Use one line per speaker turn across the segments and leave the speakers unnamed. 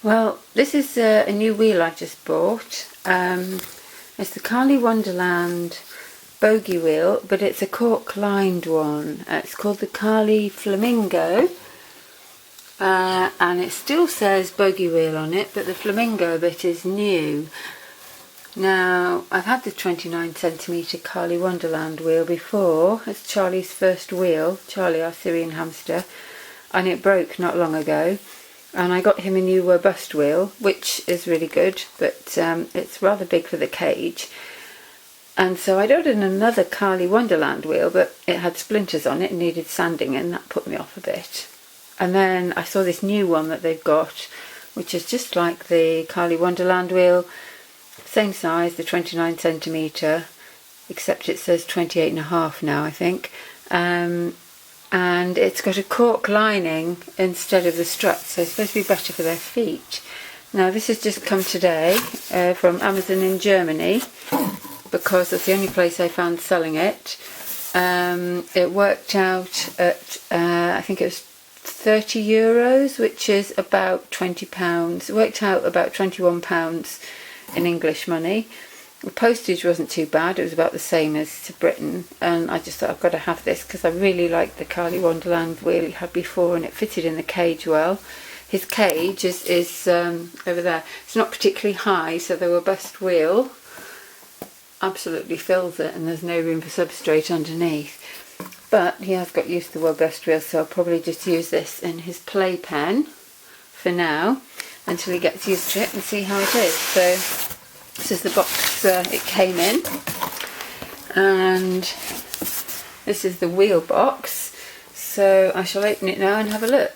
Well, this is a new wheel I just bought. It's the Karlie Wonderland Bogie wheel, but it's a cork lined one. It's called the Karlie Flamingo, and it still says Bogie wheel on it, but the Flamingo bit is new. Now, I've had the 29cm Karlie Wonderland wheel before. It's Charlie's first wheel, Charlie, our Syrian hamster, and it broke not long ago. And I got him a new robust wheel, which is really good, but it's rather big for the cage. And so I'd ordered another Karlie Wonderland wheel, but it had splinters on it and needed sanding, and that put me off a bit. And then I saw this new one that they've got, which is just like the Karlie Wonderland wheel, same size, the 29cm, except it says 28.5 now, I think. And it's got a cork lining instead of the struts, so it's supposed to be better for their feet. Now, this has just come today from Amazon in Germany, because that's the only place I found selling it. It worked out at, I think it was €30, which is about £20. It worked out about £21 in English money. The postage wasn't too bad, it was about the same as to Britain, and I just thought I've got to have this because I really liked the Karlie Wonderland wheel he had before, and it fitted in the cage well. His cage is over there. It's not particularly high, so the robust wheel absolutely fills it, and there's no room for substrate underneath. But he has got used to the robust wheel, so I'll probably just use this in his playpen for now until he gets used to it and see how it is. So this is the box it came in, and this is the wheel box, so I shall open it now and have a look.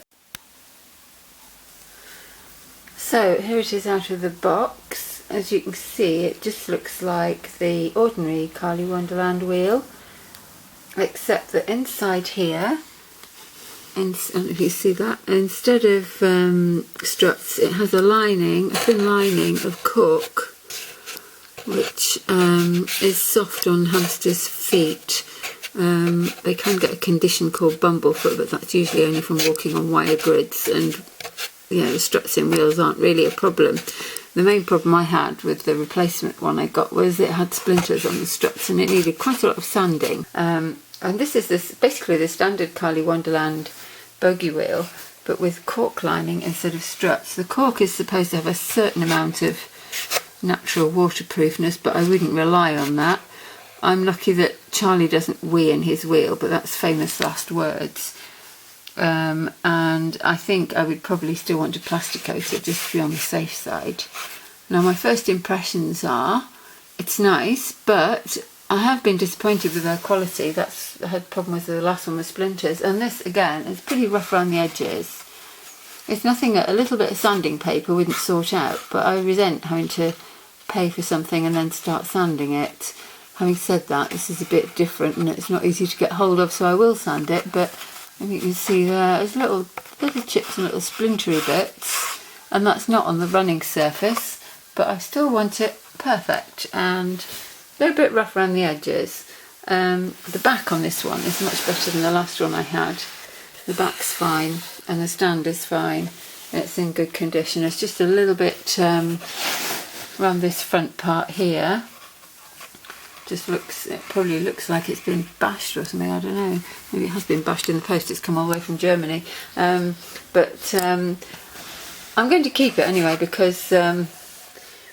So here it is out of the box. As you can see, it just looks like the ordinary Karlie Wonderland wheel, except that inside here, I don't know if you see that, instead of struts, it has a thin lining of cork, which is soft on hamsters' feet. They can get a condition called bumblefoot, but that's usually only from walking on wire grids, and the struts in wheels aren't really a problem. The main problem I had with the replacement one I got was it had splinters on the struts and it needed quite a lot of sanding. And this is basically the standard Karlie Wonderland Bogie wheel, but with cork lining instead of struts. The cork is supposed to have a certain amount of natural waterproofness, but I wouldn't rely on that. I'm lucky that Charlie doesn't wee in his wheel, but that's famous last words. And I think I would probably still want to plastic coat it just to be on the safe side. Now, my first impressions are it's nice, but I have been disappointed with their quality. I had a problem with the last one with splinters, and this again is pretty rough around the edges. It's nothing that a little bit of sanding paper wouldn't sort out, but I resent having to pay for something and then start sanding it. Having said that, this is a bit different and it's not easy to get hold of, so I will sand it, but I think you can see there's little chips and little splintery bits, and that's not on the running surface, but I still want it perfect, and they're a bit rough around the edges. The back on this one is much better than the last one I had. The back's fine and the stand is fine, and it's in good condition. It's just a little bit around this front part here. It probably looks like it's been bashed or something, I don't know. Maybe it has been bashed in the post, it's come all the way from Germany. But I'm going to keep it anyway, because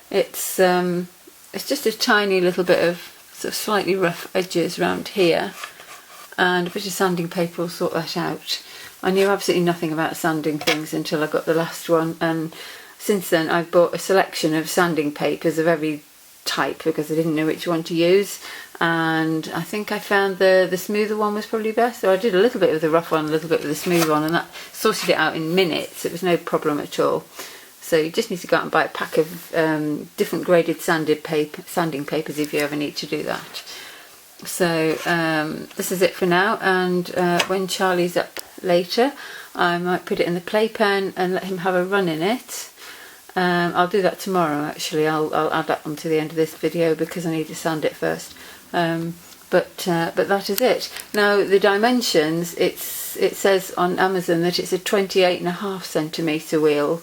it's just a tiny little bit of sort of slightly rough edges around here, and a bit of sanding paper will sort that out. I knew absolutely nothing about sanding things until I got the last one, and since then I've bought a selection of sanding papers of every type because I didn't know which one to use, and I think I found the smoother one was probably best. So I did a little bit with the rough one, a little bit with the smooth one, and that sorted it out in minutes. It was no problem at all. So you just need to go out and buy a pack of different graded sanding papers if you ever need to do that. So this is it for now, and when Charlie's up later I might put it in the playpen and let him have a run in it. I'll do that tomorrow actually. I'll add that onto the end of this video because I need to sand it first. But that is it. Now the dimensions, it says on Amazon that it's a 28.5cm wheel,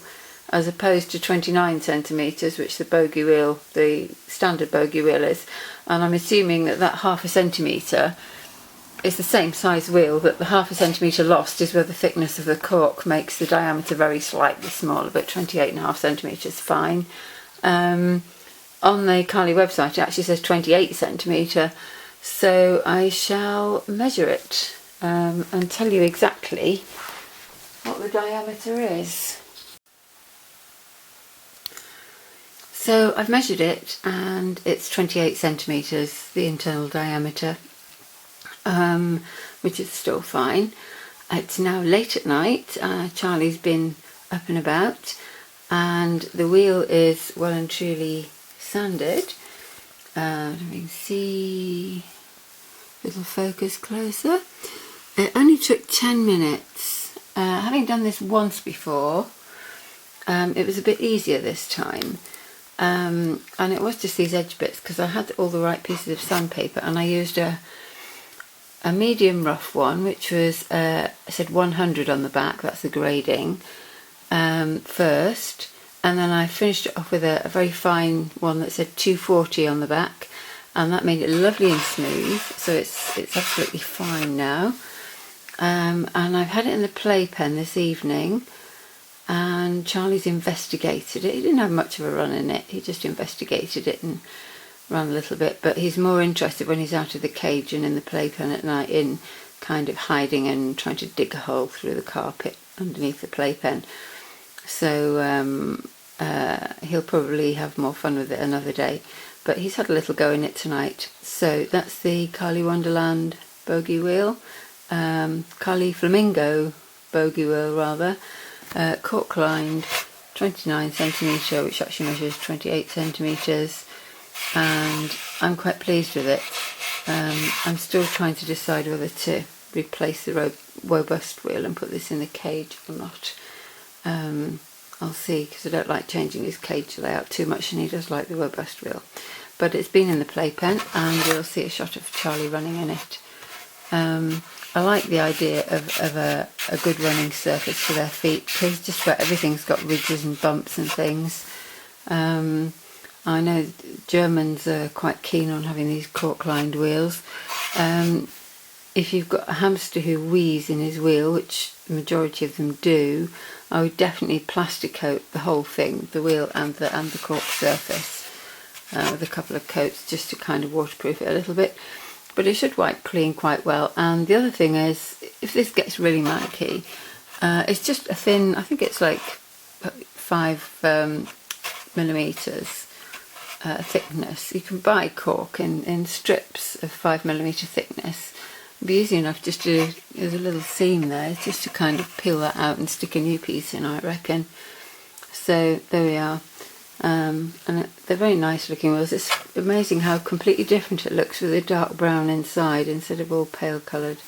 as opposed to 29 centimetres, which the bogie wheel, the standard bogie wheel is. And I'm assuming that that half a centimetre is the same size wheel, that the half a centimetre lost is where the thickness of the cork makes the diameter very slightly smaller, but 28.5 centimetres is fine. On the Karlie website it actually says 28 centimetre, so I shall measure it and tell you exactly what the diameter is. So I've measured it and it's 28 centimetres, the internal diameter, which is still fine. It's now late at night, Charlie's been up and about, and the wheel is well and truly sanded. Let me see, little focus closer. It only took 10 minutes. Having done this once before, it was a bit easier this time. And it was just these edge bits, because I had all the right pieces of sandpaper, and I used a medium rough one, which was I said 100 on the back, that's the grading, first, and then I finished it off with a very fine one that said 240 on the back, and that made it lovely and smooth, so it's absolutely fine now. And I've had it in the playpen this evening, and Charlie's investigated it. He didn't have much of a run in it, he just investigated it and ran a little bit, but he's more interested when he's out of the cage and in the playpen at night, in kind of hiding and trying to dig a hole through the carpet underneath the playpen. So he'll probably have more fun with it another day, but he's had a little go in it tonight. So that's the Karlie Wonderland bogie wheel, Karlie Flamingo bogie wheel rather, cork lined, 29 centimetre, which actually measures 28 centimetres, and I'm quite pleased with it. I'm still trying to decide whether to replace the robust wheel and put this in the cage or not. I'll see, because I don't like changing his cage layout too much, and he does like the robust wheel. But it's been in the playpen, and you'll see a shot of Charlie running in it. I like the idea of a good running surface for their feet, because just about everything's got ridges and bumps and things. I know Germans are quite keen on having these cork-lined wheels. If you've got a hamster who wheezes in his wheel, which the majority of them do, I would definitely plastic coat the whole thing, the wheel and the cork surface, with a couple of coats just to kind of waterproof it a little bit. But it should wipe clean quite well. And the other thing is, if this gets really murky, it's just a thin, I think it's like 5 millimetres thickness. You can buy cork in strips of 5mm thickness. It'd be easy enough just to, there's a little seam there, just to kind of peel that out and stick a new piece in, I reckon. So there we are. And they're very nice looking wheels. It's amazing how completely different it looks with a dark brown inside instead of all pale coloured.